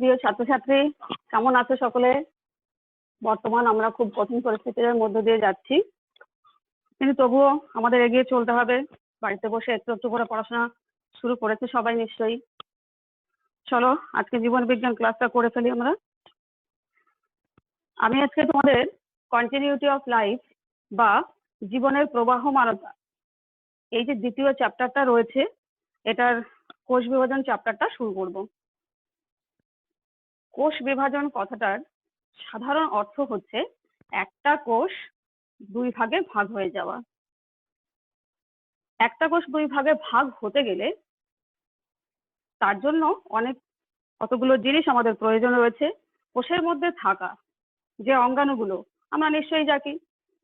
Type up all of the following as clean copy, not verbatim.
প্রিয় ছাত্রছাত্রী, কেমন আছো সকলে? বর্তমান আমরা খুব কঠিন পরিস্থিতির মধ্য দিয়ে যাচ্ছি, কিন্তু তবুও আমাদের এগিয়ে চলতে হবে। বাড়িতে বসে একটু একটু করে পড়াশোনা শুরু করেছে সবাই নিশ্চয়ই। চলো আজকে জীবন বিজ্ঞান ক্লাসটা করে ফেলি আমরা। আমি আজকে তোমাদের কন্টিনিউটি অফ লাইফ বা জীবনের প্রবাহমানতা, এই যে দ্বিতীয় চ্যাপ্টারটা রয়েছে, এটার কোষ বিভাজন চ্যাপ্টারটা শুরু করব। কোষ বিভাজন কথাটার সাধারণ অর্থ হচ্ছে একটা কোষ দুই ভাগে ভাগ হয়ে যাওয়া। একটা কোষ দুই ভাগে ভাগ হতে গেলে তার জন্য কতগুলো জিনিস আমাদের প্রয়োজন রয়েছে। কোষের মধ্যে থাকা যে অঙ্গাণুগুলো আমরা নিশ্চয়ই জানি,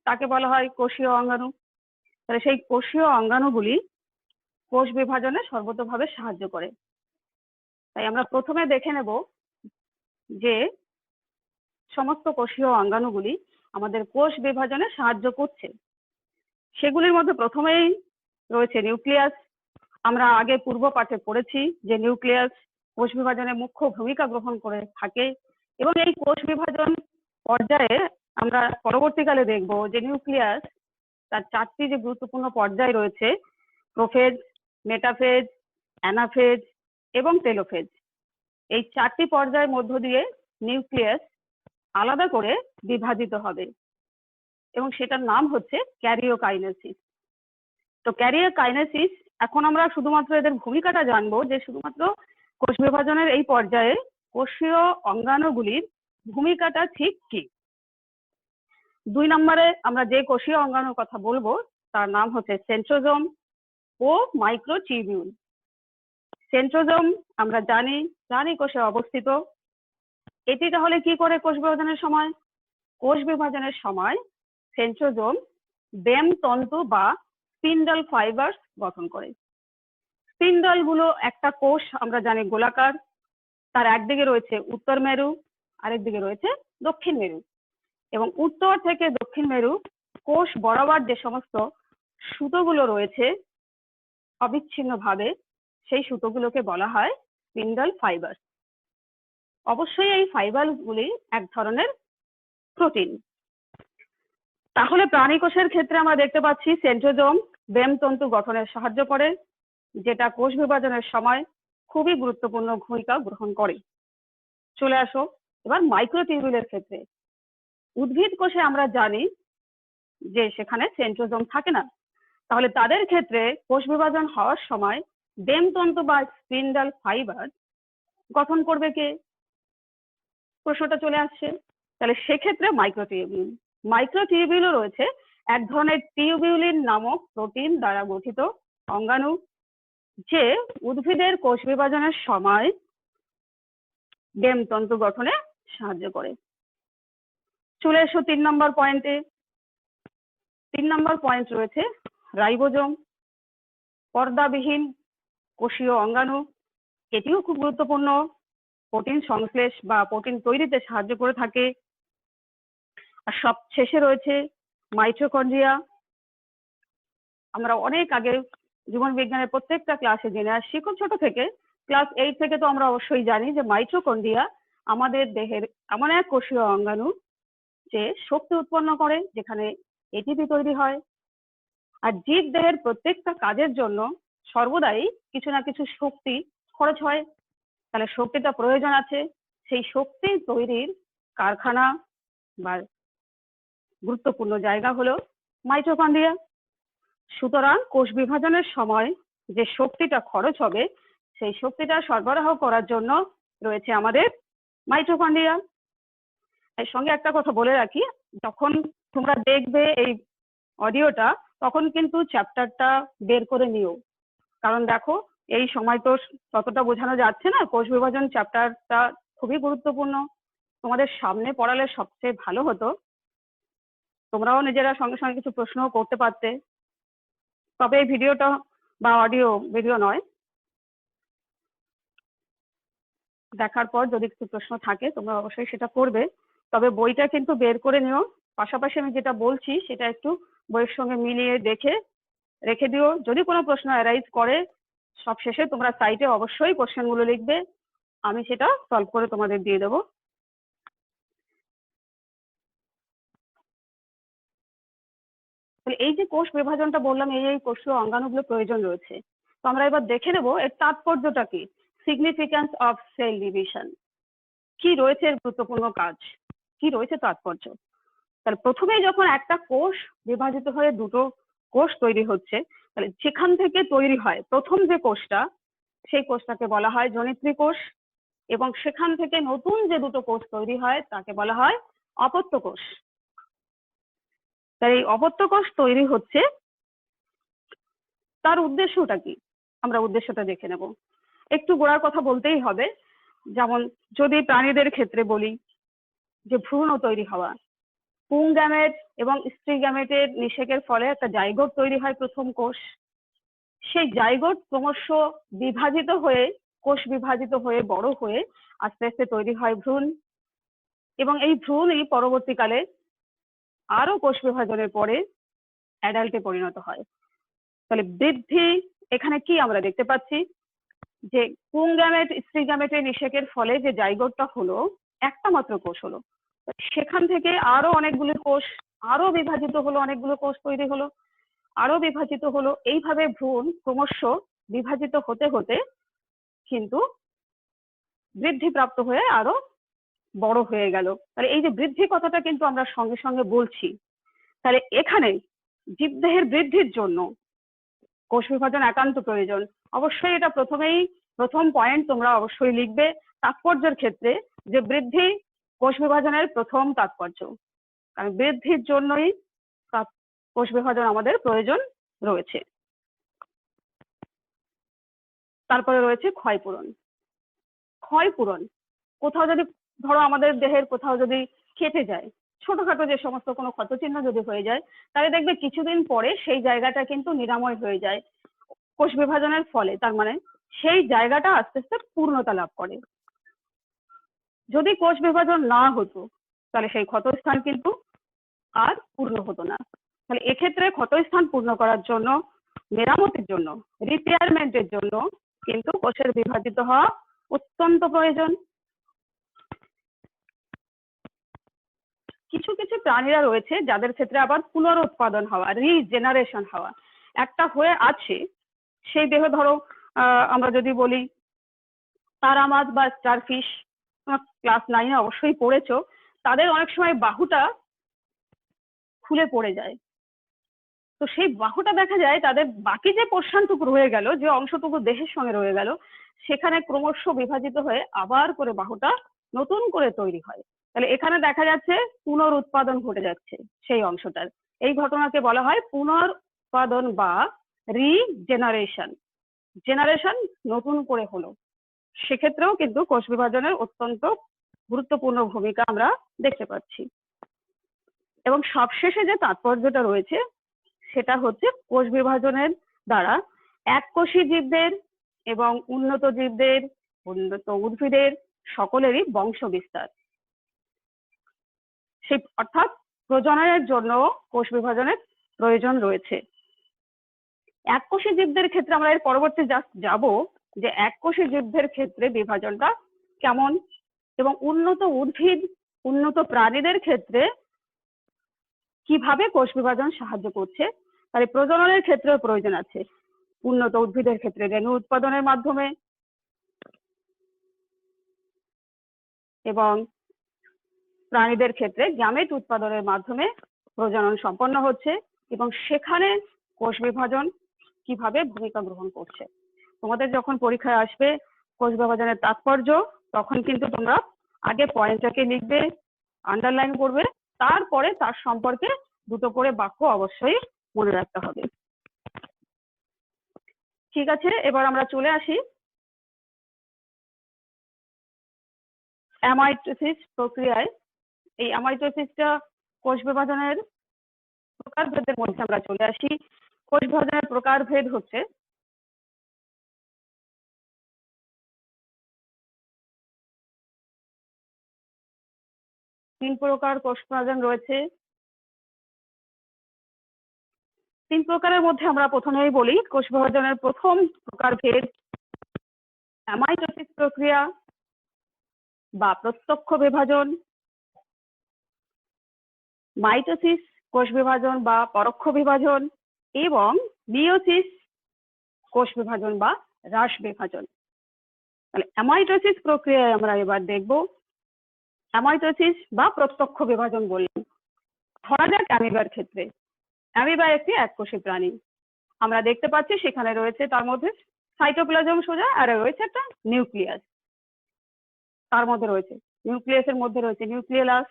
তাকে বলা হয় কোষীয় অঙ্গাণু। তাহলে সেই কোষীয় অঙ্গাণুগুলি কোষ বিভাজনে সর্বতোভাবে সাহায্য করে। তাই আমরা প্রথমে দেখে নেব যে সমস্ত কোষীয় অঙ্গাণুগুলি আমাদের কোষ বিভাজনে সাহায্য করছে। সেগুলির মধ্যে প্রথমেই রয়েছে নিউক্লিয়াস। আমরা আগে পূর্ব পাঠে পড়েছি যে নিউক্লিয়াস কোষ বিভাজনে মুখ্য ভূমিকা গ্রহণ করে থাকে, এবং এই কোষ বিভাজন পর্যায়ে আমরা পরবর্তীকালে দেখব যে নিউক্লিয়াস তার চারটি যে গুরুত্বপূর্ণ পর্যায় রয়েছে, প্রোফেজ, মেটাফেজ, অ্যানাফেজ এবং টেলোফেজ। এই চারটি পর্যায়ের মধ্য দিয়ে নিউক্লিয়াস আলাদা করে বিভাজিত হবে এবং সেটার নাম হচ্ছে ক্যারিওকাইনেসিস। তো ক্যারিওকাইনেসিস, এখন আমরা শুধুমাত্র এদের ভূমিকাটা জানবো যে শুধুমাত্র কোষ বিভাজনের এই পর্যায়ে কোষীয় অঙ্গাণুগুলির ভূমিকাটা ঠিক কি। 2 নম্বরে আমরা যে কোষীয় অঙ্গাণুর কথা বলবো তার নাম হচ্ছে সেন্ট্রোজোম ও মাইক্রোটিউবিউল। সেন্ট্রোজোম আমরা জানি প্রাণী কোষে অবস্থিত। এটি তাহলে কি করে কোষ বিভাজনের সময়? কোষ বিভাজনের সময় সেন্ট্রোজোম বেম তন্তু বা স্পিন্ডল ফাইবার্স গঠন করে। স্পিন্ডল গুলো একটা কোষ আমরা জানি গোলাকার, তার একদিকে রয়েছে উত্তর মেরু, আরেক দিকে রয়েছে দক্ষিণ মেরু, এবং উত্তর থেকে দক্ষিণ মেরু কোষ বরাবর যে সমস্ত সুতোগুলো রয়েছে অবিচ্ছিন্নভাবে, সেই সুতোগুলোকে বলা হয় স্পিন্ডল ফাইবার। অবশ্যই এই ফাইবারগুলি এক ধরনের প্রোটিন। তাহলে প্রাণী কোষের ক্ষেত্রে আমরা দেখতে পাচ্ছি সেন্ট্রোজোম বেম তন্তু গঠনে সাহায্য করে, যেটা কোষ বিভাজনের সময় খুবই গুরুত্বপূর্ণ ভূমিকা গ্রহণ করে। চলে আসো এবার মাইক্রোটিউবিউলের ক্ষেত্রে। উদ্ভিদ কোষে আমরা জানি যে সেখানে সেন্ট্রোজোম থাকে না, তাহলে তাদের ক্ষেত্রে কোষ বিভাজন হওয়ার সময় বেম তন্তু বা স্পিন্ডল ফাইবার গঠন করবে কে? প্রশ্নটা চলে আসছে। তাহলে সেক্ষেত্রে মাইক্রোটিউবিউলও রয়েছে এক ধরনের টিউবিউলিন নামক প্রোটিন দ্বারা গঠিত অঙ্গাণু, যে উদ্ভিদের কোষ বিভাজনের সময় বেম তন্তু গঠনে সাহায্য করে। চলে এসো 3 নম্বর পয়েন্টে। 3 নম্বর পয়েন্ট রয়েছে রাইবোজোম, পর্দাবিহীন কোষীয় অঙ্গাণু। এটিও খুব গুরুত্বপূর্ণ, প্রোটিন সংশ্লেষ বা প্রোটিন তৈরিতে সাহায্য করে থাকে। আর সব শেষে রয়েছে মাইটোকন্ড্রিয়া। আমরা অনেক আগে জীবন বিজ্ঞানের প্রত্যেকটা ক্লাসে জেনে আসছি, খুব ছোট থেকে, ক্লাস 8 থেকে তো আমরা অবশ্যই জানি যে মাইটোকন্ড্রিয়া আমাদের দেহের এমন এক কোষীয় অঙ্গাণু যে শক্তি উৎপন্ন করে, যেখানে এটিপি তৈরি হয়। আর জীব দেহের প্রত্যেকটা কাজের জন্য সর্বদাই কিছু না কিছু শক্তি খরচ হয়, তাহলে শক্তিটা প্রয়োজন আছে। সেই শক্তি তৈরির কারখানা বা গুরুত্বপূর্ণ জায়গা হলো মাইটোকন্ড্রিয়া। সুতরাং কোষ বিভাজনের সময় যে শক্তিটা খরচ হবে, সেই শক্তিটা সরবরাহ করার জন্য রয়েছে আমাদের মাইটোকন্ড্রিয়া। এর সঙ্গে একটা কথা বলে রাখি, যখন তোমরা দেখবে এই অডিওটা, তখন কিন্তু চ্যাপ্টারটা বের করে নিও, কারণ দেখো এই সময় তো ততটা বোঝানো যাচ্ছে না। কোষ বিভাজন চ্যাপ্টারটা খুবই গুরুত্বপূর্ণ, তোমাদের সামনে পড়ালে সবচেয়ে ভালো হতো। তোমরাও নিজেরা সঙ্গে সঙ্গে কিছু প্রশ্নও করতে পারতে। তবে এই ভিডিওটা বা ভিডিও নয়, দেখার পর যদি কিছু প্রশ্ন থাকে তোমরা অবশ্যই সেটা করবে। তবে বইটা কিন্তু বের করে নিও, পাশাপাশি আমি যেটা বলছি সেটা একটু বইয়ের সঙ্গে মিলিয়ে দেখে রেখে দিও। যদি কোনো প্রশ্ন অ্যারাইজ করে, সব শেষে তোমরা সাইটে অবশ্যই কোশ্চেনগুলো লিখবে, আমি সেটা সলভ করে তোমাদের দিয়ে দেবো। তাহলে এই যে কোষ বিভাজনটা বললাম, এই কোষীয় অঙ্গাণুগুলো প্রয়োজন রয়েছে। তো আমরা এবার দেখে নেবো এর তাৎপর্যটা কি, সিগনিফিক্যান্স অফ সেল ডিভিশন, কি রয়েছে এর গুরুত্বপূর্ণ কাজ, কি রয়েছে তাৎপর্য। তাহলে প্রথমেই যখন একটা কোষ বিভাজিত হয়ে দুটো কোষ তৈরি হচ্ছে, তাহলে যেখান থেকে তৈরি হয় প্রথম যে কোষটা, সেই কোষটাকে বলা হয় জনিত্রী কোষ, এবং সেখান থেকে নতুন যে দুটো কোষ তৈরি হয় তাকে বলা হয় অপত্য কোষ। তাই এই অপত্য কোষ তৈরি হচ্ছে, তার উদ্দেশ্যটা কি আমরা উদ্দেশ্যটা দেখে নেব। একটু গোড়ার কথা বলতেই হবে, যেমন যদি প্রাণীদের ক্ষেত্রে বলি যে ভ্রূণ তৈরি হওয়া, পুং গ্যামেট এবং স্ত্রী গ্যামেটের নিষেকের ফলে একটা জাইগোট তৈরি হয় প্রথম কোষ। সেই জাইগোট ক্রমশ বিভাজিত হয়ে, কোষ বিভাজিত হয়ে বড় হয়ে আস্তে আস্তে তৈরি হয় ভ্রূণ, এবং এই ভ্রূণই পরবর্তীকালে আরো কোষ বিভাজনের পরে অ্যাডাল্টে পরিণত হয়। তাহলে বৃদ্ধি এখানে কি আমরা দেখতে পাচ্ছি, যে পুং গ্যামেট স্ত্রী গ্যামেটের নিষেকের ফলে যে জাইগোটটা হলো, একটা মাত্র কোষ হলো, সেখান থেকে আরো অনেকগুলো কোষ আরো বিভাজিত হলো, অনেকগুলো কোষ তৈরি হলো, আরো বিভাজিত হলো। এইভাবে ভ্রূণ ক্রমশ বিভাজিত হতে হতে কিন্তু বৃদ্ধিপ্রাপ্ত হয়ে আরো বড় হয়ে গেল। তাহলে এই যে বৃদ্ধি কথাটা কিন্তু আমরা সঙ্গে সঙ্গে বলছি। তাহলে এখানে জীবদেহের বৃদ্ধির জন্য কোষ বিভাজন একান্ত প্রয়োজন। অবশ্যই এটা প্রথম পয়েন্ট তোমরা অবশ্যই লিখবে তাৎপর্যের ক্ষেত্রে, যে বৃদ্ধি কোষ বিভাজনের প্রথম তাৎপর্য, কারণ বৃদ্ধির জন্যই কোষ বিভাজন আমাদের প্রয়োজন রয়েছে। তারপরে রয়েছে ক্ষয়পূরণ। ক্ষয়পূরণ কোথাও যদি ধরো আমাদের দেহের কোথাও যদি কেটে যায়, ছোটখাটো যে সমস্ত কোনো ক্ষতচিহ্ন যদি হয়ে যায়, তাহলে দেখবে কিছুদিন পরে সেই জায়গাটা কিন্তু নিরাময় হয়ে যায় কোষ বিভাজনের ফলে। তার মানে সেই জায়গাটা আস্তে আস্তে পূর্ণতা লাভ করে। যদি কোষ বিভাজন না হতো তাহলে সেই ক্ষতস্থান কিন্তু আর পূর্ণ হতো না। তাহলে এক্ষেত্রে ক্ষতস্থান পূর্ণ করার জন্য, মেরামতির জন্য, রিপেয়ারমেন্টের জন্য কিন্তু কোষের বিভাজিত হওয়া অত্যন্ত প্রয়োজন। কিছু কিছু প্রাণীরা রয়েছে যাদের ক্ষেত্রে আবার পুনরুৎপাদন হওয়া, রিজেনারেশন হওয়া একটা হয়ে আছে। সেই দেহ ধরো আমরা যদি বলি তারা মাছ বা স্টারফিশ, ক্লাস 9 অবশ্যই পড়েছো, তাদের অনেক সময় বাহুটা খুলে পড়ে যায়। তো সেই বাহুটা দেখা যায় তাদের বাকি যে পোর্শনটুকু রয়ে গেল, যে অংশটুকু দেহের সঙ্গে রয়ে গেল, সেখানে ক্রমশ বিভাজিত হয়ে আবার করে বাহুটা নতুন করে তৈরি হয়। তাহলে এখানে দেখা যাচ্ছে পুনরুৎপাদন ঘটে যাচ্ছে সেই অংশটার। এই ঘটনাকে বলা হয় পুনরুৎপাদন বা রিজেনারেশন। জেনারেশন নতুন করে হলো, সেক্ষেত্রেও কিন্তু কোষ বিভাজনের অত্যন্ত গুরুত্বপূর্ণ ভূমিকা আমরা দেখতে পাচ্ছি। এবং সবশেষে যে তাৎপর্যটা রয়েছে সেটা হচ্ছে কোষ বিভাজনের দ্বারা এককোষী জীবদের এবং উন্নত জীবদের, উন্নত উদ্ভিদের সকলেরই বংশ বিস্তার। সেই অর্থাৎ প্রজননের জন্য কোষ বিভাজনের প্রয়োজন রয়েছে। এককোষী জীবদের ক্ষেত্রে আমরা এর পরবর্তী যাব যে এককোষী জীবদের ক্ষেত্রে বিভাজনটা কেমন, এবং উন্নত উদ্ভিদ, উন্নত প্রাণীদের ক্ষেত্রে কিভাবে কোষ বিভাজন সাহায্য করছে। তাই প্রজননের ক্ষেত্রেও প্রয়োজন আছে। উন্নত উদ্ভিদের ক্ষেত্রে রেণু উৎপাদনের মাধ্যমে, এবং প্রাণীদের ক্ষেত্রে গ্যামেট উৎপাদনের মাধ্যমে প্রজনন সম্পন্ন হচ্ছে, এবং সেখানে কোষ বিভাজন কিভাবে ভূমিকা গ্রহণ করছে। তোমাদের যখন পরীক্ষায় আসবে কোষ বিভাজনের তাৎপর্য, তখন কিন্তু তোমরা আগে পয়েন্টটাকে লিখবে, আন্ডারলাইন করবে, তারপরে তার সম্পর্কে দুটো করে বাক্য অবশ্যই মনে রাখতে হবে। ঠিক আছে, এবার আমরা চলে আসি অ্যামাইটোসিস প্রক্রিয়ায়। এই অ্যামাইটোসিসটা কোষ বিভাজনের প্রকারভেদের মধ্যে আমরা চলে আসি। কোষ বিভাজনের প্রকারভেদ হচ্ছে তিন প্রকার কোষ বিভাজন রয়েছে। তিন প্রকারের মধ্যে আমরা প্রথমেই বলি কোষ বিভাজনের প্রথম প্রকারভেদ অ্যামাইটোসিস প্রক্রিয়া, বা প্রত্যক্ষ বিভাজন, মাইটোসিস কোষ বিভাজন বা পরোক্ষ বিভাজন, এবং মিওসিস কোষ বিভাজন বা হ্রাস বিভাজন। তাহলে অ্যামাইটোসিস প্রক্রিয়ায় আমরা এবার দেখব অ্যামাইটোসিস বা প্রত্যক্ষ বিভাজন বললাম। ধরা যাক অ্যামিবার ক্ষেত্রে, অ্যামিবা একটি এককোষী প্রাণী। আমরা দেখতে পাচ্ছি সেখানে রয়েছে তার মধ্যে সাইটোপ্লাজম সোজা, আর রয়েছে একটা নিউক্লিয়াস। তার মধ্যে রয়েছে নিউক্লিয়াসের মধ্যে রয়েছে নিউক্লিয়াস।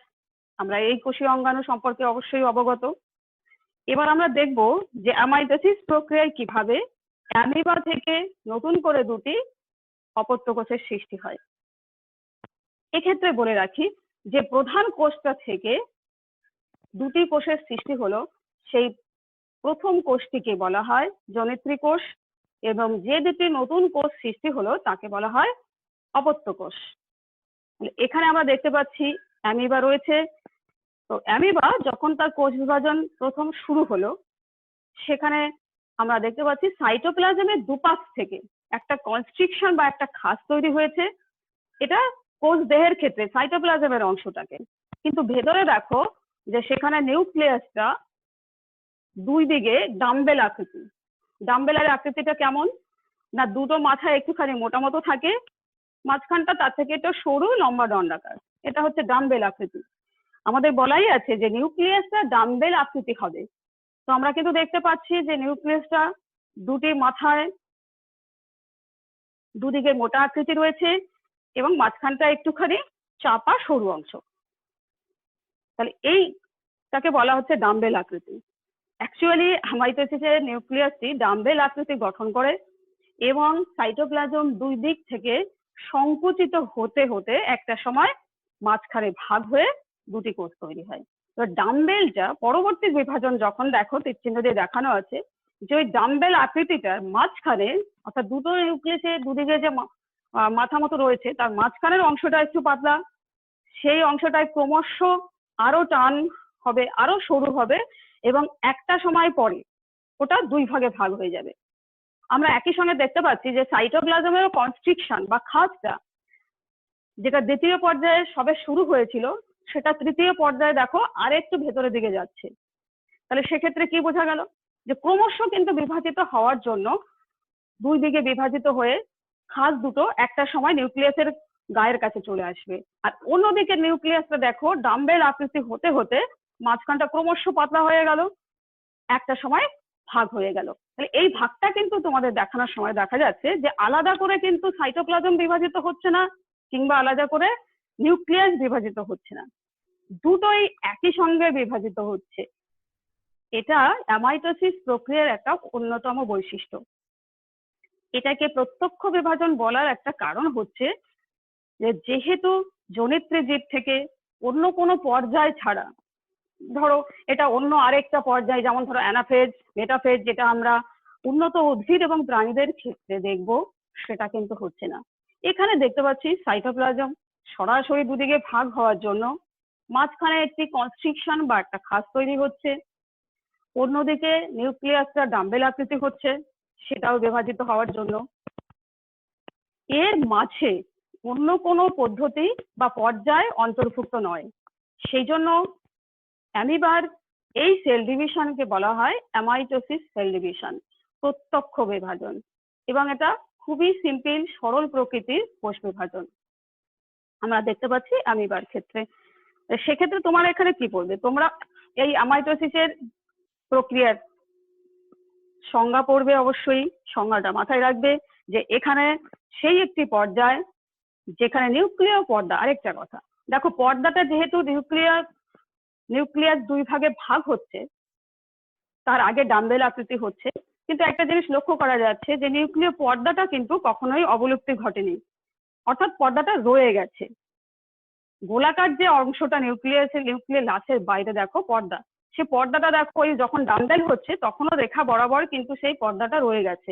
আমরা এই কোষীয় অঙ্গাণু সম্পর্কে অবশ্যই অবগত। এবার আমরা দেখব যে অ্যামাইটোসিস প্রক্রিয়ায় কিভাবে অ্যামিবা থেকে নতুন করে দুটি অপত্য কোষের সৃষ্টি হয়। এক্ষেত্রে বলে রাখি যে প্রধান কোষটা থেকে দুটি কোষের সৃষ্টি হলো, সেই প্রথম কোষটিকে বলা হয় জনিত্রী কোষ, এবং যে দুটি নতুন কোষ সৃষ্টি হলো তাকে বলা হয় অপত্য কোষ। এখানে আমরা দেখতে পাচ্ছি অ্যামিবা রয়েছে। তো অ্যামিবা যখন তার কোষ বিভাজন প্রথম শুরু হলো, সেখানে আমরা দেখতে পাচ্ছি সাইটোপ্লাজমের দুপাশ থেকে একটা কনস্ট্রিকশন বা একটা খাঁজ তৈরি হয়েছে। এটা কোষ দেহের ক্ষেত্রে সাইটোপ্লাজমের অংশটাকে, কিন্তু ভেতরে দেখো যে সেখানে নিউক্লিয়াসটা দুই দিকে ডাম্বেল আকৃতি। ডাম্বেলের আকৃতিটা কেমন না, দুটো মাথা একটুখানি মোটা মতো থাকে, মাঝখানটা তার থেকে একটু সরু লম্বা দণ্ডাকার। এটা হচ্ছে ডাম্বেল আকৃতি। আমাদের বলাই আছে যে নিউক্লিয়াসটা ডাম্বেল আকৃতি হবে। তো আমরা কিন্তু দেখতে পাচ্ছি যে নিউক্লিয়াসটা দুটি মাথায় দুদিকে মোটা আকৃতি রয়েছে এবং মাঝখানটা একটুখানি চাপা সরু অংশ। তাহলে এইটাকে বলা হচ্ছে ডাম্বেল আকৃতি। অ্যাকচুয়ালি মাইটোসিসের নিউক্লিয়াসটি ডাম্বেল আকৃতি গঠন করে এবং সাইটোপ্লাজম দুই দিক থেকে সংকুচিত হতে হতে একটা সময় মাঝখানে ভাগ হয়ে দুটি কোষ তৈরি হয়। তো ডাম্বেলটা পরবর্তী বিভাজন যখন দেখো তীরচিহ্ন দিয়ে দেখানো আছে যে ওই ডাম্বেল আকৃতিটার মাঝখানে, অর্থাৎ দুটো নিউক্লিয়াসের দুদিকে যে মাথা মতো রয়েছে তার মাঝখানের অংশটা একটু পাতলা, সেই অংশটায় ক্রমশ আরো টান হবে, আরো সরু হবে, এবং একটা সময় পরে ওটা দুই ভাগে ভাগ হয়ে যাবে। আমরা একই সঙ্গে দেখতে পাচ্ছি যে সাইটোপ্লাজমের কনস্ট্রিকশন বা খাঁজটা যেটা দ্বিতীয় পর্যায়ে সবে শুরু হয়েছিল, সেটা তৃতীয় পর্যায়ে দেখো আরেকটু ভেতরের দিকে যাচ্ছে। তাহলে সেক্ষেত্রে কি বোঝা গেল যে ক্রমশ কিন্তু বিভাজিত হওয়ার জন্য দুই দিকে বিভাজিত হয়ে খাঁজ দুটো একটা সময় নিউক্লিয়াসের গায়ের কাছে চলে আসবে, আর অন্যদিকে নিউক্লিয়াসটা দেখো ডাম্বেল আকৃতি হতে হতে মাঝখানটা ক্রমশ পাতলা হয়ে গেল, একটা সময় ভাগ হয়ে গেল। তাহলে এই ভাগটা কিন্তু তোমাদের দেখানোর সময় দেখা যাচ্ছে যে আলাদা করে কিন্তু সাইটোপ্লাজম বিভাজিত হচ্ছে না, কিংবা আলাদা করে নিউক্লিয়াস বিভাজিত হচ্ছে না, দুটোই একই সঙ্গে বিভাজিত হচ্ছে। এটা অ্যামাইটোসিস প্রক্রিয়ার একটা অন্যতম বৈশিষ্ট্য। এটাকে প্রত্যক্ষ বিভাজন বলার একটা কারণ হচ্ছে যে যেহেতু জনিত্রী জীব থেকে অন্য কোনো পর্যায় ছাড়া, ধরো এটা অন্য আরেকটা পর্যায়, যেমন ধরো অ্যানাফেজ, মেটাফেজ, যেটা আমরা উন্নত উদ্ভিদ এবং প্রাণীদের ক্ষেত্রে দেখব, সেটা কিন্তু হচ্ছে না। এখানে দেখতে পাচ্ছি সাইটোপ্লাজম সরাসরি দুদিকে ভাগ হওয়ার জন্য মাঝখানে একটি কনস্ট্রিকশন বা একটা খাঁজ তৈরি হচ্ছে, অন্যদিকে নিউক্লিয়াসটা ডাম্বেল আকৃতি হচ্ছে, সেটাও বিভাজিত হওয়ার জন্য। এর মাঝে অন্য কোনো পদ্ধতি বা পর্যায় অন্তর্ভুক্ত নয়। সেই জন্য অ্যামিবার এই সেল ডিভিশনকে বলা হয় অ্যামাইটোসিস সেল ডিভিশন, প্রত্যক্ষ বিভাজন, এবং এটা খুবই সিম্পল সরল প্রকৃতির কোষ বিভাজন আমরা দেখতে পাচ্ছি অ্যামিবার ক্ষেত্রে। সেক্ষেত্রে তোমার এখানে কি পড়বে, তোমরা এই অ্যামাইটোসিসের প্রক্রিয়ার সংজ্ঞা পড়বে, অবশ্যই সংজ্ঞাটা মাথায় রাখবে যে এখানে সেই একটি পর্যায় যেখানে নিউক্লিয় পর্দা। আরেকটা কথা দেখো, পর্দাটা যেহেতু নিউক্লিয়াস দুই ভাগে ভাগ হচ্ছে, তার আগে ডাম্বেল আকৃতি হচ্ছে, কিন্তু একটা জিনিস লক্ষ্য করা যাচ্ছে যে নিউক্লিয় পর্দাটা কিন্তু কখনোই অবলুপ্তি ঘটেনি, অর্থাৎ পর্দাটা রয়ে গেছে। গোলাকার যে অংশটা নিউক্লিয়ার লাশের বাইরে দেখো পর্দা, সে পর্দাটা দেখো ওই যখন ডাম্বেল হচ্ছে তখনও রেখা বরাবর কিন্তু সেই পর্দাটা রয়ে গেছে।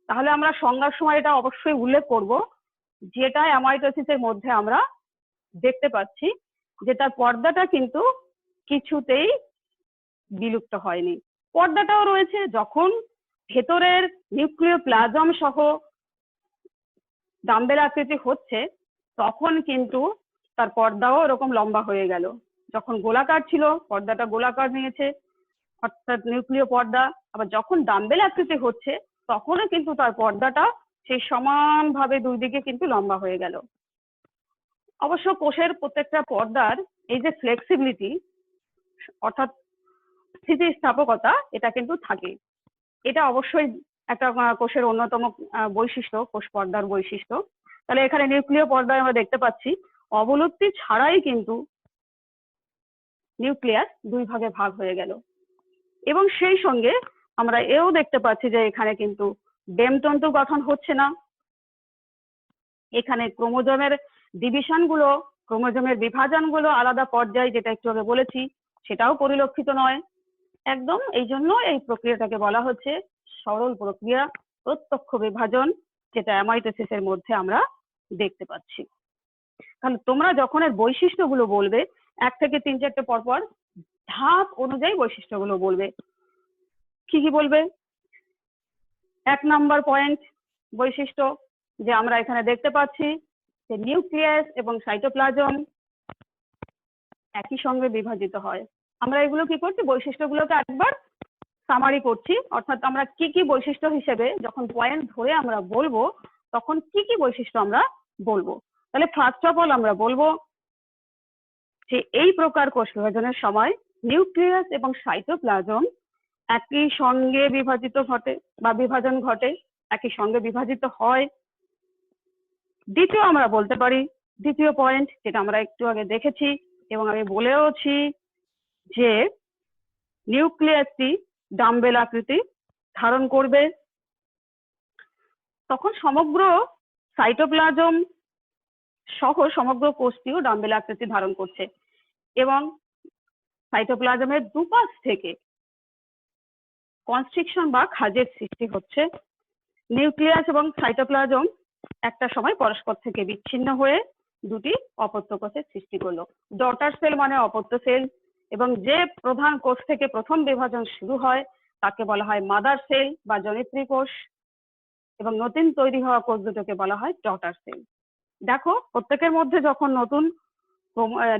তাহলে আমরা সংজ্ঞার সময় এটা অবশ্যই উল্লেখ করব, যেটা অ্যামাইটোসিসের মধ্যে আমরা দেখতে পাচ্ছি যে তার পর্দাটা কিন্তু কিছুতেই বিলুপ্ত হয়নি, পর্দাটাও রয়েছে। যখন ভেতরের নিউক্লিয় প্লাজম সহ ডাম্বেল আকৃতি হচ্ছে, তখন কিন্তু তার পর্দাও এরকম লম্বা হয়ে গেল। যখন গোলাকার ছিল পর্দাটা গোলাকার নিয়েছে, অর্থাৎ নিউক্লিয় পর্দা। আবার যখন ডাম্বেল আকৃতি হচ্ছে তখনও কিন্তু তার পর্দাটা সেই সমানভাবে দুই দিকে কিন্তু লম্বা হয়ে গেল। অবশ্য কোষের প্রত্যেকটা পর্দার এই যে ফ্লেক্সিবিলিটি অর্থাৎ স্থিতিস্থাপকতা এটা কিন্তু থাকে। এটা অবশ্যই একটা কোষের অন্যতম বৈশিষ্ট্য, কোষ পর্দার বৈশিষ্ট্য। তাহলে এখানে নিউক্লিয় পর্দায় আমরা দেখতে পাচ্ছি অবলুপ্তি ছাড়াই কিন্তু নিউক্লিয়াস দুই ভাগে ভাগ হয়ে গেল। এবং সেই সঙ্গে আমরা এও দেখতে পাচ্ছি যে এখানে কিন্তু ডেমতন্তু গঠন হচ্ছে না। এখানে ক্রোমোজোমের ডিভিশন গুলো, ক্রোমোজোমের বিভাজন গুলো আলাদা পর্যায়ে, যেটা একটু আগে বলেছি, সেটাও পরিলক্ষিত নয় একদম। এই জন্য এই প্রক্রিয়াটাকে বলা হচ্ছে সরল প্রক্রিয়া, প্রত্যক্ষ বিভাজন, যেটা অ্যামাইটোসিসের মধ্যে আমরা দেখতে পাচ্ছি। তাহলে তোমরা যখন এর বৈশিষ্ট্যগুলো বলবে 1 থেকে 3 4টে পরপর ধাপ অনুযায়ী বৈশিষ্ট্যগুলো বলবে। কি কি বলবে? 1 নম্বর পয়েন্ট বৈশিষ্ট্য যে আমরা এখানে দেখতে পাচ্ছি যে নিউক্লিয়াস এবং সাইটোপ্লাজম একই সঙ্গে বিভাজিত হয়। আমরা এগুলো কি করছি, বৈশিষ্ট্যগুলোকে একবার সামারি করছি, অর্থাৎ আমরা কি কি বৈশিষ্ট্য হিসেবে যখন পয়েন্ট ধরে আমরা বলবো তখন কি কি বৈশিষ্ট্য আমরা বলবো। তাহলে ফার্স্ট অফ অল আমরা বলবো যে এই প্রকার কোষ বিভাজনের সময় নিউক্লিয়াস এবং সাইটোপ্লাজম একই সঙ্গে বিভাজিত ঘটে বা বিভাজন ঘটে, একই সঙ্গে বিভাজিত হয়। দ্বিতীয় আমরা বলতে পারি, দ্বিতীয় পয়েন্ট যেটা আমরা একটু আগে দেখেছি এবং আমি বলেওছি যে নিউক্লিয়াসটি ডাম্বেল আকৃতি ধারণ করবে। তখন সমগ্র সাইটোপ্লাজম সহ সমগ্র কোষটিও ডাম্বেল আকৃতি ধারণ করছে এবং সাইটোপ্লাজমের দুপাশ থেকে কনস্ট্রিকশন বা খাঁজের সৃষ্টি হচ্ছে। নিউক্লিয়াস এবং সাইটোপ্লাজম একটা সময় পরস্পর থেকে বিচ্ছিন্ন হয়ে দুটি অপত্য কোষের সৃষ্টি করলো। ডটার সেল মানে অপত্য সেল, এবং যে প্রধান কোষ থেকে প্রথম বিভাজন শুরু হয় তাকে বলা হয় মাদার সেল বা জনিত্রী কোষ, এবং নতুন তৈরি হওয়া কোষ দুটোকে বলা হয় ডটার সেল। দেখো প্রত্যেকের মধ্যে যখন নতুন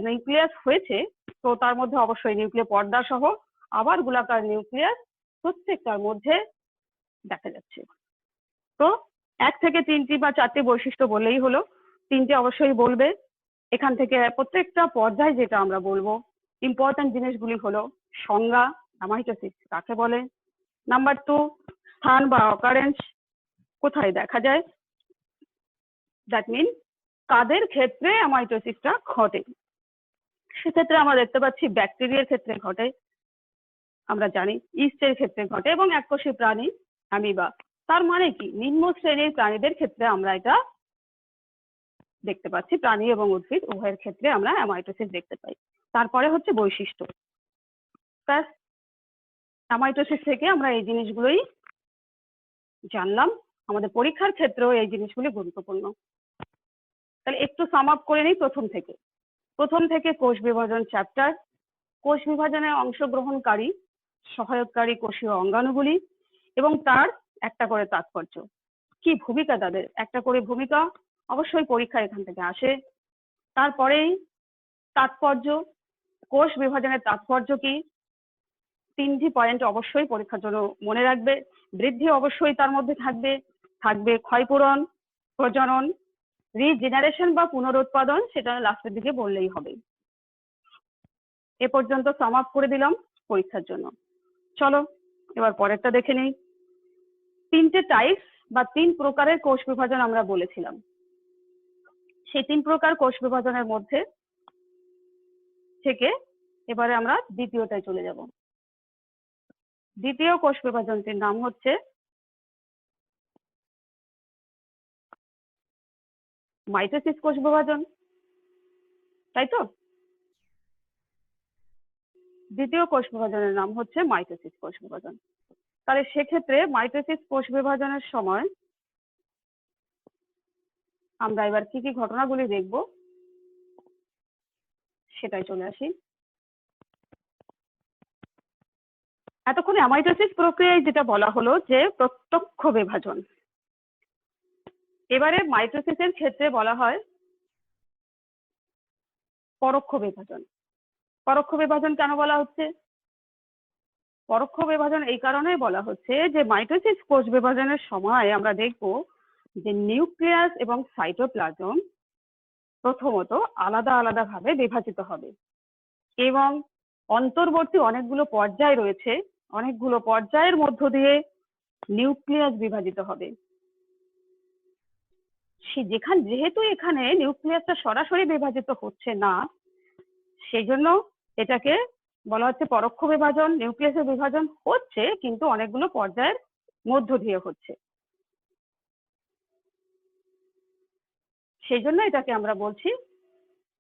নিউক্লিয়াস হয়েছে তো তার মধ্যে অবশ্যই নিউক্লিয় পর্দা সহ আবার গোলাকার নিউক্লিয়াস প্রত্যেকটার মধ্যে দেখা যাচ্ছে। তো 1 থেকে 3টি বা 4টি বৈশিষ্ট্য বললেই হলো, 3টে অবশ্যই বলবে। এখান থেকে প্রত্যেকটা পর্যায়ে যেটা আমরা বলবো ইম্পর্টেন্ট জিনিসগুলি হলো সংজ্ঞা, অ্যামাইটোসিস কাকে বলে, নাম্বার 2 স্থান বা অকারেন্স কোথায় দেখা যায়, দ্যাট মিন কাদের ক্ষেত্রে অ্যামাইটোসিসটা ঘটে। সেক্ষেত্রে আমরা দেখতে পাচ্ছি ব্যাকটেরিয়ার ক্ষেত্রে ঘটে, আমরা জানি ইস্টের ক্ষেত্রে ঘটে, এবং এককোষী প্রাণী অ্যামিবা। তার মানে কি নিম্ন শ্রেণীর প্রাণীদের ক্ষেত্রে আমরা এটা দেখতে পাচ্ছি, প্রাণী এবং উদ্ভিদ উভয়ের ক্ষেত্রে আমরা অ্যামাইটোসিস দেখতে পাই। তারপরে হচ্ছে বৈশিষ্ট্য। অ্যামাইটোসিস থেকে আমরা এই জিনিসগুলোই জানলাম, আমাদের পরীক্ষার ক্ষেত্রেও এই জিনিসগুলি গুরুত্বপূর্ণ। তাহলে একটু সাম আপ করে নিই প্রথম থেকে কোষ বিভাজন চ্যাপ্টার। কোষ বিভাজনে অংশগ্রহণকারী সহায়ককারী কোষীয় অঙ্গাণুগুলি এবং তার একটা করে তাৎপর্য, কি ভূমিকা তাদের, একটা করে ভূমিকা অবশ্যই পরীক্ষা এখান থেকে আসে। তারপরেই তাৎপর্য, কোষ বিভাজনের তাৎপর্য কি, 3টি পয়েন্ট অবশ্যই পরীক্ষার জন্য মনে রাখবে। বৃদ্ধি অবশ্যই তার মধ্যে থাকবে ক্ষয়পূরণ, প্রজনন, রিজেনারেশন বা পুনরুৎপাদন, সেটা লাস্টের দিকে বললেই হবে। এ পর্যন্ত সাম আপ করে দিলাম পরীক্ষার জন্য। চলো এবার পরেরটা দেখে নিই। 3টে টাইপস বা 3 প্রকারের কোষ বিভাজন আমরা বলেছিলাম। সেই 3 প্রকার কোষ বিভাজনের মধ্যে থেকে এবারে আমরা দ্বিতীয়টায় চলে যাব। দ্বিতীয় কোষ বিভাজনটির নাম হচ্ছে মাইটোসিস কোষ বিভাজন, তাই তো? দ্বিতীয় কোষ বিভাজনের নাম হচ্ছে মাইটোসিস কোষ বিভাজন। তাহলে সেক্ষেত্রে মাইটোসিস কোষ বিভাজনের সময় আমরা এবার কি কি ঘটনাগুলি দেখব সেটাই চলে আসি। এতক্ষণে অ্যামাইটোসিস প্রক্রিয়ায় যেটা বলা হলো যে প্রত্যক্ষ বিভাজন, এবারে মাইটোসিসের ক্ষেত্রে বলা হয় পরোক্ষ বিভাজন। পরোক্ষ বিভাজন কেন বলা হচ্ছে? পরোক্ষ বিভাজন এই কারণেই বলা হচ্ছে যে মাইটোসিস কোষ বিভাজনের সময় আমরা দেখব যে নিউক্লিয়াস এবং সাইটোপ্লাজম প্রথমত আলাদা আলাদা ভাবে বিভাজিত হবে এবং অন্তর্বর্তী অনেকগুলো পর্যায় রয়েছে, অনেকগুলো পর্যায়ের মধ্য দিয়ে নিউক্লিয়াস বিভাজিত হবে। যেহেতু এখানে নিউক্লিয়াসটা সরাসরি বিভাজিত হচ্ছে না, সেই জন্য এটাকে বলা হচ্ছে পরোক্ষ বিভাজন। নিউক্লিয়াসের বিভাজন হচ্ছে কিন্তু অনেকগুলো পর্যায়ের মধ্য দিয়ে হচ্ছে, সেই জন্য এটাকে আমরা বলছি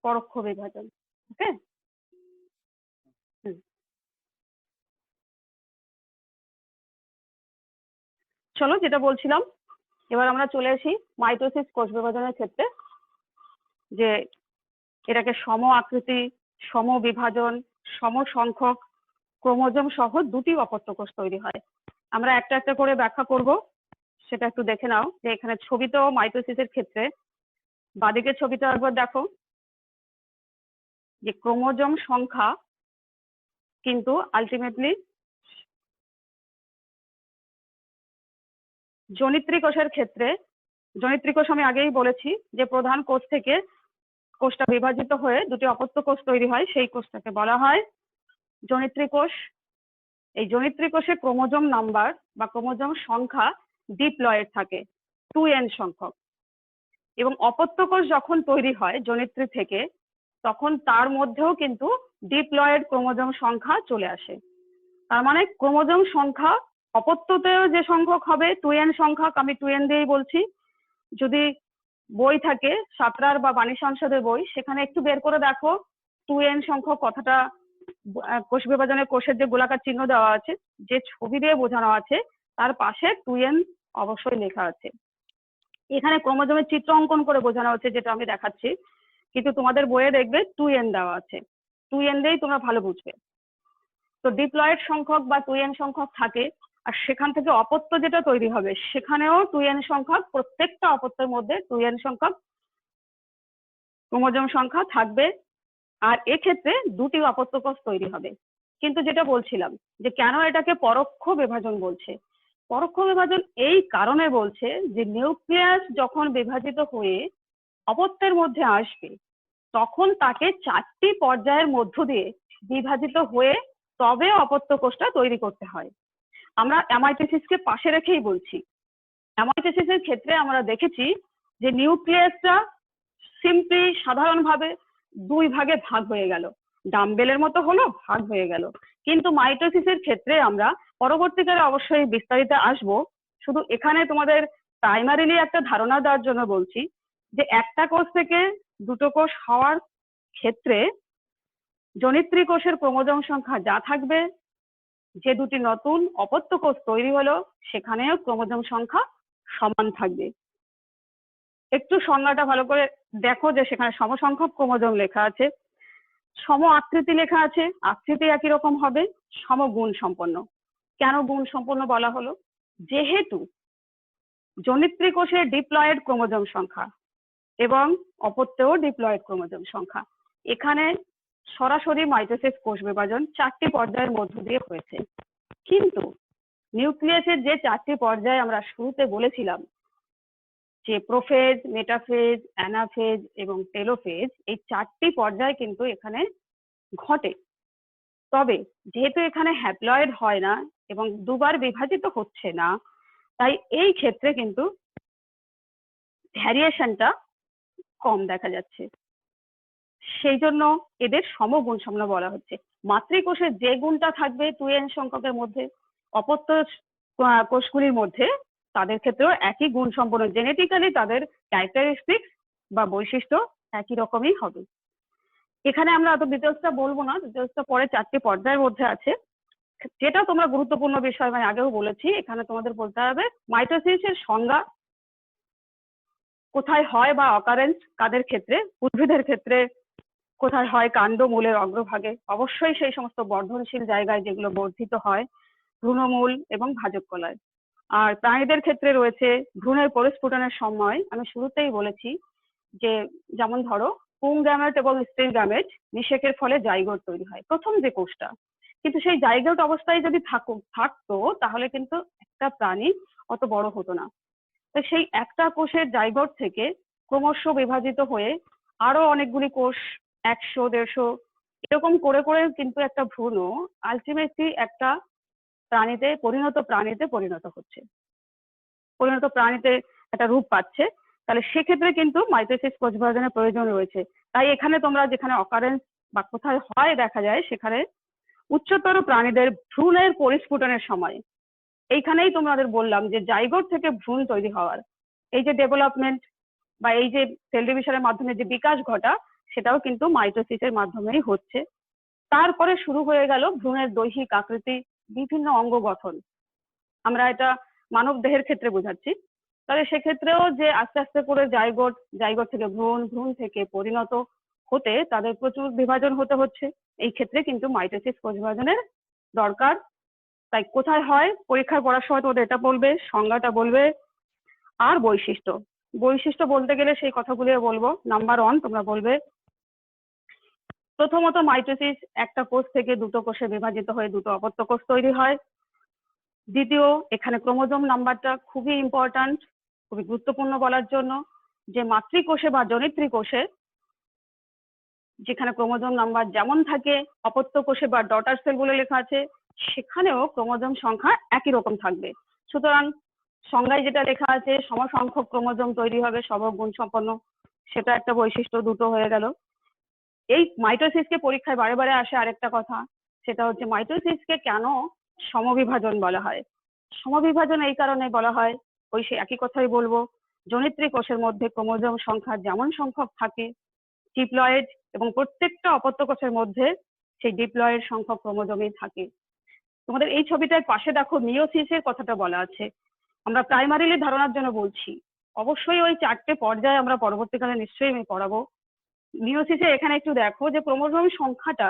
পরোক্ষ বিভাজন। ওকে, চলো যেটা বলছিলাম, এবার আমরা চলে আসি মাইটোসিস কোষ বিভাজনের ক্ষেত্রে, যে এটাকে সম আকৃতি, সম বিভাজন, সম সংখ্যক ক্রোমোজোম সহ দুটি অপত্য কোষ তৈরি হয়। আমরা একটা একটা করে ব্যাখ্যা করব, সেটা একটু দেখে নাও। যে এখানে ছবিতেও মাইটোসিসের ক্ষেত্রে বাদিকের ছবিটা একবার দেখো, যে ক্রোমোজোম সংখ্যা কিন্তু আলটিমেটলি জনিত্রী কোষের ক্ষেত্রে, জনিত্রী কোষ আমি আগেই বলেছি যে প্রধান কোষ থেকে কোষটা বিভাজিত হয়ে দুটি অপত্য কোষ তৈরি হয়, সেই কোষটাকে বলা হয় জনিত্রী কোষ। এই জনিত্রী কোষে ক্রোমোজোম নাম্বার বা ক্রোমোজোম সংখ্যা ডিপ্লয়েড থাকে 2n সংখ্যক, এবং অপত্য কোষ যখন তৈরি হয় জনিত্রী থেকে, তখন তার মধ্যেও কিন্তু ডিপ্লয়েড ক্রোমোজোম সংখ্যা চলে আসে। তার মানে ক্রোমোজোম সংখ্যা অপত্যতেও যে সংখ্যক হবে 2n সংখ্যক, আমি 2n দিয়েই বলছি। যদি বই থাকে সাঁতরার বা বাণী সংসদের বই, সেখানে একটু বের করে দেখো 2n সংখ্যক কথাটা কোষ বিভাজনের কোষের যে গোলাকার চিহ্ন দেওয়া আছে, যে ছবি দিয়ে বোঝানো আছে, তার পাশে 2n অবশ্যই লেখা আছে। এখানে ক্রোমোজোমের চিত্র অঙ্কন করে বোঝানো হচ্ছে, যেটা আমি দেখাচ্ছি, কিন্তু তোমাদের বইয়ে দেখবে 2n দেওয়া আছে। 2n দিয়েই তোমরা ভালো বুঝবে। তো ডিপ্লয়েড সংখ্যক বা 2n সংখ্যক থাকে, আর সেখান থেকে অপত্য যেটা তৈরি হবে সেখানেও 2n সংখ্যক, প্রত্যেকটা অপত্যের মধ্যে 2n সংখ্যক ক্রোমোজোম সংখ্যা থাকবে। আর এক্ষেত্রে দুটি অপত্য কোষ তৈরি হবে। কিন্তু যেটা বলছিলাম যে কেন এটাকে পরোক্ষ বিভাজন বলছে, পরোক্ষ বিভাজন এই কারণে বলছে যে নিউক্লিয়াস যখন বিভাজিত হয়ে অপত্যের মধ্যে আসবে, তখন তাকে 4টি পর্যায়ের মধ্য দিয়ে বিভাজিত হয়ে তবে অপত্য কোষটা তৈরি করতে হয়। আমরা অ্যামাইটোসিসকে পাশে রেখেই বলছি। অ্যামাইটোসিসের ক্ষেত্রে আমরা দেখেছি যে নিউক্লিয়াসটা সিম্পলি সাধারণভাবে 2 ভাগে ভাগ হয়ে গেল, ডাম্বেলের মতো হলো, ভাগ হয়ে গেল। কিন্তু মাইটোসিসের ক্ষেত্রে আমরা পরবর্তীকালে অবশ্যই বিস্তারিত আসব, শুধু এখানে তোমাদের প্রাইমারিলি একটা ধারণা দেওয়ার জন্য বলছি যে একটা কোষ থেকে দুটো কোষ হওয়ার ক্ষেত্রে জনিত্রী কোষের ক্রোমোজোম সংখ্যা যা থাকবে, যে দুটি নতুন অপত্য কোষ তৈরি হলো সেখানেও ক্রোমোজোম সংখ্যা সমান থাকবে। একটু সংজ্ঞাটা ভালো করে দেখো, যে সেখানে সমসংখ্যক ক্রোমোজোম লেখা আছে, সম আকৃতি লেখা আছে, আকৃতি একই রকম হবে, সমগুণ সম্পন্ন। কেন গুণ সম্পন্ন বলা হলো? যেহেতু জনিত্রী কোষের ডিপ্লয়েড ক্রোমোজোম সংখ্যা এবং অপত্যেও ডিপ্লয়েড ক্রোমোজোম সংখ্যা, এখানে সরাসরি মাইটোসিস কোষ বিভাজন 4টি পর্যায়ের মধ্য দিয়ে হয়েছে। কিন্তু নিউক্লিয়াসের যে 4টি পর্যায়ে আমরা শুরুতে বলেছিলাম, যে প্রোফেজ, মেটাফেজ, অ্যানাফেজ এবং টেলোফেজ, এই 4টি পর্যায় কিন্তু এখানে ঘটে। তবে যেহেতু এখানে হ্যাপ্লয়েড হয় না এবং দুবার বিভাজিত হচ্ছে না, তাই এই ক্ষেত্রে কিন্তু ভ্যারিয়েশনটা কম দেখা যাচ্ছে। সেই জন্য এদের সমগুণ সম্পন্ন বলা হচ্ছে। মাতৃকোষের যে গুণটা থাকবে 2n সংখ্যকের মধ্যে, অপত্য কোষগুলির মধ্যে তাদের ক্ষেত্রেও একই গুণ সম্পন্ন, জেনেটিক্যালি তাদের ক্যারেক্টারিস্টিক্স বা বৈশিষ্ট্য একই রকমই হবে। এখানে আমরা অত ডিটেলসটা বলবো না, ডিটেলসটা পরে 4টি পর্যায়ের মধ্যে আছে। যেটা তোমরা গুরুত্বপূর্ণ বিষয় আমি আগেও বলেছি, এখানে তোমাদের বলতে হবে মাইটোসিসের সংজ্ঞা কোথায় হয় বা অকারেন্স কাদের ক্ষেত্রে, উদ্ভিদের ক্ষেত্রে কোথায় হয়, কাণ্ড মূলের অগ্রভাগে, অবশ্যই সেই সমস্ত বর্ধনশীল জায়গায় যেগুলো বর্ধিত হয়, ভ্রূণমূল এবং ভাজক কলায়। আর প্রাণীদের ক্ষেত্রে রয়েছে ভ্রূণের পরিস্ফুটনের সময়, আমি শুরুতেই বলেছি যে যেমন ধরো পুং গ্যামেট এবং স্ত্রী গ্যামেট নিষেকের ফলে জাইগোট তৈরি হয়, প্রথম যে কোষটা। কিন্তু সেই জাইগোট অবস্থায় যদি থাকতো তাহলে কিন্তু একটা প্রাণী অত বড় হতো না। তো সেই একটা কোষের জাইগোট থেকে ক্রমশ বিভাজিত হয়ে আরো অনেকগুলি কোষ, 100-150 এরকম করে করে কিন্তু একটা ভ্রূণ আলটিমেটলি একটা পরিণত প্রাণীতে একটা রূপ পাচ্ছে। তাহলে সেক্ষেত্রে কিন্তু মাইটোসিস কোষ বিভাজনের প্রয়োজন রয়েছে। তাই এখানে তোমরা যেখানে অকারেন্স বা কোথায় হয় দেখা যায়, সেখানে উচ্চতর প্রাণীদের ভ্রূণের পরিস্ফুটনের সময় এইখানেই তোমাদের বললাম যে জাইগোট থেকে ভ্রূণ তৈরি হওয়ার এই যে ডেভেলপমেন্ট বা এই যে সেল ডিভিশনের মাধ্যমে যে বিকাশ ঘটা, সেটাও কিন্তু মাইটোসিসের মাধ্যমেই হচ্ছে। তারপরে শুরু হয়ে গেল ভ্রূণের দৈহিক আকৃতি, বিভিন্ন অঙ্গ গঠন। আমরা এটা মানব দেহের ক্ষেত্রে বোঝাচ্ছি। তবে সেক্ষেত্রেও যে আস্তে আস্তে করে জাইগোট থেকে ভ্রূণ থেকে পরিণত হতে তাদের প্রচুর বিভাজন হতে হচ্ছে। এই ক্ষেত্রে কিন্তু মাইটোসিস কোষ বিভাজনের দরকার। তাই কোথায় হয় পরীক্ষায় পড়ার সময় তোমাদের এটা বলবে, সংজ্ঞাটা বলবে, আর বৈশিষ্ট্য বলতে গেলে সেই কথাগুলো বলবো। নাম্বার 1 তোমরা বলবে, প্রথমত মাইটোসিস একটা কোষ থেকে দুটো কোষে বিভাজিত হয়ে দুটো অপত্য কোষ তৈরি হয়। দ্বিতীয়, এখানে ক্রোমোজোম নাম্বারটা খুবই ইম্পর্ট্যান্ট, খুবই গুরুত্বপূর্ণ বলার জন্য যে মাতৃকোষে বা জনিত্রী কোষে যেখানে ক্রোমোজোম নাম্বার যেমন থাকে অপত্য কোষে বা ডটার সেল বলে লেখা আছে, সেখানেও ক্রোমোজোম সংখ্যা একই রকম থাকবে। সুতরাং সংজ্ঞায় যেটা লেখা আছে সমসংখ্যক ক্রোমোজোম তৈরি হবে সবগুণ সম্পন্ন, সেটা একটা বৈশিষ্ট্য, দুটো হয়ে গেল। এই মাইটোসিসকে পরীক্ষায় বারে বারে আসে আরেকটা কথা, সেটা হচ্ছে মাইটোসিসকে কেন সমবিভাজন বলা হয়। সমবিভাজন এই কারণে বলা হয়, ওই সে একই কথাই বলবো, জনিত্রী কোষের মধ্যে ক্রোমোজোম সংখ্যা যেমন সংখ্যক থাকে ডিপ্লয়েড, এবং প্রত্যেকটা অপত্য কোষের মধ্যে সেই ডিপ্লয়েড সংখ্যক ক্রোমোজোমই থাকে। তোমাদের এই ছবিটার পাশে দেখো মিওসিসের কথাটা বলা আছে। আমরা প্রাইমারিলি ধারণার জন্য বলছি, অবশ্যই ওই 4টে পর্যায়ে আমরা পরবর্তীকালে নিশ্চয়ই আমি পড়াবো। মিওসিসে এখানে একটু দেখো যে ক্রোমোজোম সংখ্যাটা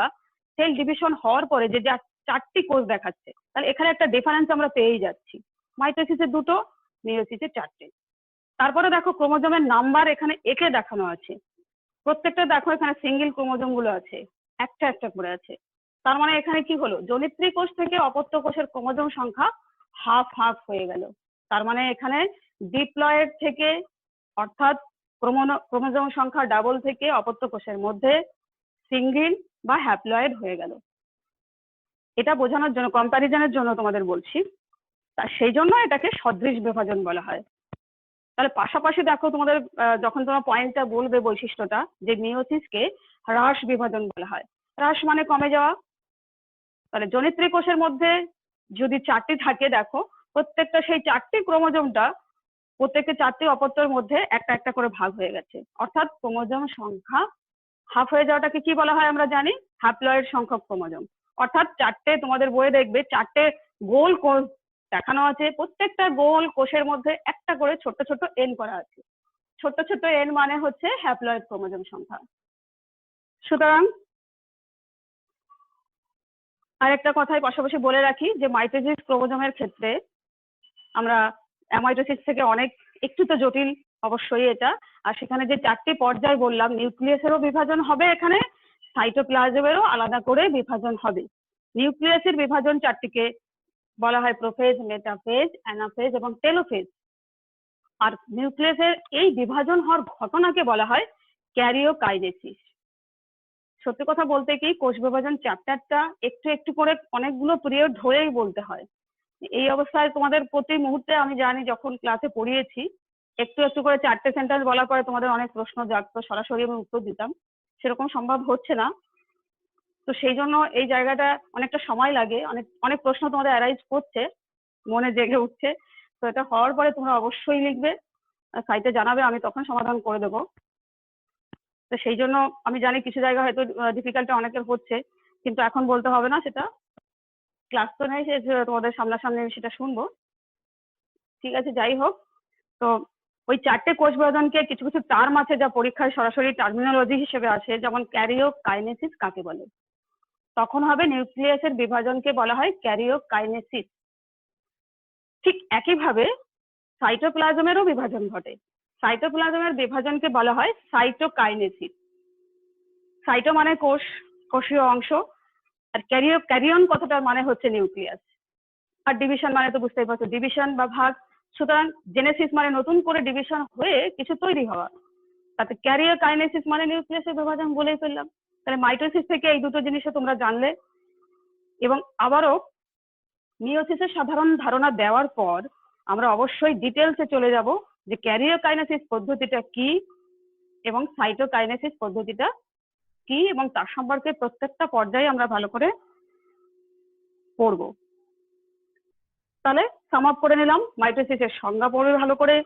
সেল ডিভিশন হওয়ার পরে যে 4টি কোষ দেখাচ্ছে, তাহলে এখানে একটা ডিফারেন্স আমরা পেয়েই যাচ্ছি। মাইটোসিসে 2টো, মিওসিসে 4টে। তারপরে দেখো ক্রোমোজোমের নাম্বার এখানে একে দেখানো আছে। প্রত্যেকটা দেখো এখানে সিঙ্গেল ক্রোমোজোম গুলো আছে, একটা একটা করে আছে। তার মানে এখানে কি হলো, জনিত্রী কোষ থেকে অপত্য কোষের ক্রোমোজোম সংখ্যা হাফ হাফ হয়ে গেল। তার মানে এখানে ডিপ্লয়েড থেকে অর্থাৎ ক্রোমোজোম সংখ্যা ডাবল থেকে অপত্য কোষের মধ্যে সিঙ্গেল বা হ্যাপ্লয়েড হয়ে গেল। এটা বোঝানোর জন্য, কম্প্যারিজনের জন্য তোমাদের বলছি। তা সেই জন্য এটাকে সদৃশ বিভাজন বলা হয়। তাহলে পাশাপাশি দেখো তোমাদের যখন তোমার পয়েন্টটা বলবে বৈশিষ্ট্যটা, যে মিওসিসকে হ্রাস বিভাজন বলা হয়। হ্রাস মানে কমে যাওয়া। তাহলে জনিত্রী কোষের মধ্যে যদি 4টি থাকে, দেখো প্রত্যেকটা সেই 4টি ক্রোমোজোমটা প্রত্যেকটা 4টি অপত্যের মধ্যে একটা একটা করে ভাগ হয়ে গেছে, অর্থাৎ ক্রোমোজোম সংখ্যা হাফ হয়ে যাওয়াটাকে কি বলা হয় আমরা জানি, হ্যাপ্লয়েড সংখ্যক ক্রোমোজোম। অর্থাৎ 4টে তোমাদের বইয়ে দেখবে 4টে গোল কোষ দেখানো আছে, প্রত্যেকটা গোল কোষের মধ্যে একটা করে ছোট ছোট এন করা আছে। ছোট ছোট এন মানে হচ্ছে হ্যাপ্লয়েড ক্রোমোজোম সংখ্যা। সুতরাং আরেকটা কথাই পাশাপাশি বলে রাখি যে মাইটোসিস ক্রোমোজোমের ক্ষেত্রে আমরা অ্যামাইটোসিস থেকে একটু তো জটিল অবশ্যই এটা। আর সেখানে যে 4টি পর্যায় বললাম, নিউক্লিয়াসেরও বিভাজন হবে, এখানে সাইটোপ্লাজমেরও আলাদা করে বিভাজন হবে। নিউক্লিয়াসের বিভাজন 4টিকে বলা হয় প্রোফেজ, মেটাফেজ, অ্যানাফেজ এবং টেলোফেজ। আর নিউক্লিয়াসের এই বিভাজন হওয়ার ঘটনাকে বলা হয় ক্যারিওকাইনেসিস। সত্যি কথা বলতে কি, কোষ বিভাজন চ্যাপ্টারটা একটু একটু করে অনেকগুলো পিরিয়ড ধরেই বলতে হয়। এই অবস্থায় তোমাদের প্রতি মুহূর্তে আমি জানি যখন ক্লাসে পড়িয়েছি একটু একটু করে 4টে সেন্টেন্স বলার পরে তোমাদের অনেক প্রশ্ন জাগতো, সরাসরি আমি উত্তর দিতাম, সেরকম সম্ভব হচ্ছে না। তো সেই জন্য এই জায়গাটা অনেকটা সময় লাগে, অনেক প্রশ্ন তোমাদের অ্যারাইজ করছে, মনে জেগে উঠছে। তো এটা হওয়ার পরে তোমরা অবশ্যই লিখবে, সাইটে জানাবে, আমি তখন সমাধান করে দেবো। তো সেই জন্য আমি জানি কিছু জায়গা হয়তো ডিফিকাল্টি অনেকের হচ্ছে, কিন্তু এখন বলতে হবে না, সেটা ক্লাস তো নেই, তোমাদের সামনাসামনি সেটা শুনবো। ঠিক আছে, যাই হোক। তো ওই 4টে কোষ বিভাজনকে কিছু কিছু টার্ম আছে যা পরীক্ষায় সরাসরি টার্মিনোলজি হিসেবে আসে, যেমন ক্যারিওকাইনেসিস কাকে বলে, তখন হবে নিউক্লিয়াসের বিভাজনকে বলা হয় ক্যারিওকাইনেসিস। ঠিক একইভাবে সাইটোপ্লাজমেরও বিভাজন ঘটে, সাইটোপ্লাজমের বিভাজনকে বলা হয় সাইটোকাইনেসিস। সাইটো মানে কোষ, কোষীয় অংশ, আর ক্যারিয়ন কথাটার মানে হচ্ছে নিউক্লিয়াস, আর ডিভিশন মানে তো বুঝতেই পারছো ডিভিশন বা ভাগ। সুতরাং জেনেসিস মানে নতুন করে ডিভিশন হয়ে কিছু তৈরি হওয়া, তাতে ক্যারিয়ার কাইনেসিস মানে নিউক্লিয়াসের বিভাজন বলেই ফেললাম। তাহলে মাইটোসিস থেকে এই দুটো জিনিসও তোমরা জানলে। এবং আবারও মিওসিসের সাধারণ ধারণা দেওয়ার পর আমরা অবশ্যই ডিটেলসে চলে যাব যে ক্যারিওকাইনেসিস পদ্ধতিটা কি এবং সাইটোকাইনেসিস পদ্ধতিটা কি, এবং তার সম্পর্কে প্রত্যেকটা পর্যায়ে আমরা ভালো করে পড়ব। তাহলে সাম আপ করে নিলাম, মাইটোসিসের সংজ্ঞা পড়বে ভালো করে,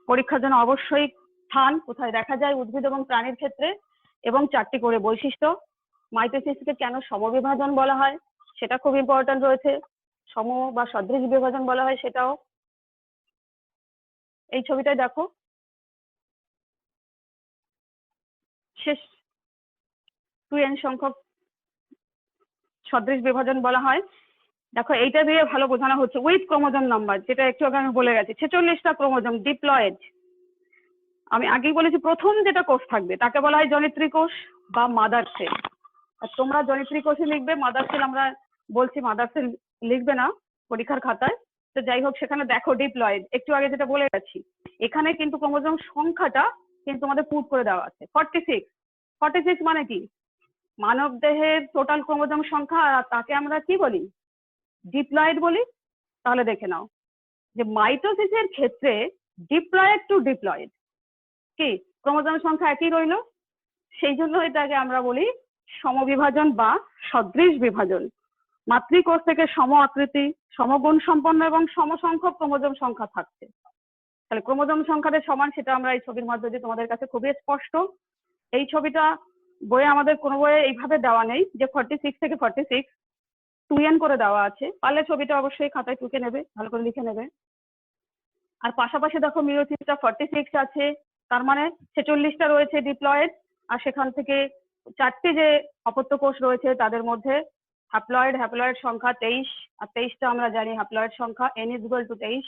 পরীক্ষার জন্য অবশ্যই স্থান কোথায় দেখা যায় উদ্ভিদ এবং প্রাণীর ক্ষেত্রে, এবং 4টি করে বৈশিষ্ট্য। মাইটোসিসকে কেন সমবিভাজন বলা হয় সেটা খুব ইম্পর্টেন্ট রয়েছে, সম বা সদৃশ বিভাজন বলা হয় সেটাও। এই ছবিটায় দেখো, শেষ 2n সংখ্যক সদৃশ বিভাজন বলা হয়। দেখো এইটা দিয়ে ভালো বোঝানো হচ্ছে উইথ ক্রোমোজোম নাম্বার, যেটা একটু আগে আমি বলে গেছি 46টা ক্রোমোজোম ডিপ্লয়েড। আমি আগেই বলেছি প্রথম যেটা কোষ থাকবে তাকে বলা হয় জনিত্রী কোষ বা মাদার সেল। আর তোমরা জনিত্রী কোষই লিখবে, মাদার সেল আমরা বলছি মাদার সেল লিখবে না পরীক্ষার খাতায়। তো যাই হোক, সেখানে দেখো ডিপ্লয়েড, একটু আগে যেটা বলে গেছি, এখানে কিন্তু ক্রোমোজোম সংখ্যাটা কিন্তু আমাদের পুট করে দেওয়া আছে 46। 46 মানে কি? মানব দেহের টোটাল ক্রোমোজোম সংখ্যা, আর তাকে আমরা কি বলি? ডিপ্লয়েড বলি। তাহলে দেখে নাও যে মাইটোসিসের ক্ষেত্রে ডিপ্লয়েড টু ডিপ্লয়েড কি ক্রোমোজোম সংখ্যা একই রইল, সেই জন্য এটাকে আমরা বলি সমবিভাজন বা সদৃশ বিভাজন। মাতৃকোষ থেকে সম আকৃতি, সমগুণ সম্পন্ন এবং সমসংখ্যক ক্রোমোজোম সংখ্যা থাকছে। তাহলে ক্রোমোজোম সংখ্যাটা সমান, সেটা আমরা এই ছবির মাধ্যমে তোমাদের কাছে খুবই স্পষ্ট। এই ছবিটা বইয়ে আমাদের কোনো বইয়ে এইভাবে দেওয়া নেই যে 46 থেকে 46 2n করে দেওয়া আছে, পারলে ছবিটা অবশ্যই খাতায় টুকে নেবে, ভালো করে লিখে নেবে। আর পাশাপাশি দেখো মিওসিসটা 46 আছে, তার মানে 46টা রয়েছে ডিপ্লয়েড, আর সেখান থেকে 4টি যে অপত্য কোষ রয়েছে তাদের মধ্যে হ্যাপ্লয়েড সংখ্যা 23, আর 23টা আমরা জানি হ্যাপ্লয়েড সংখ্যা n = 23।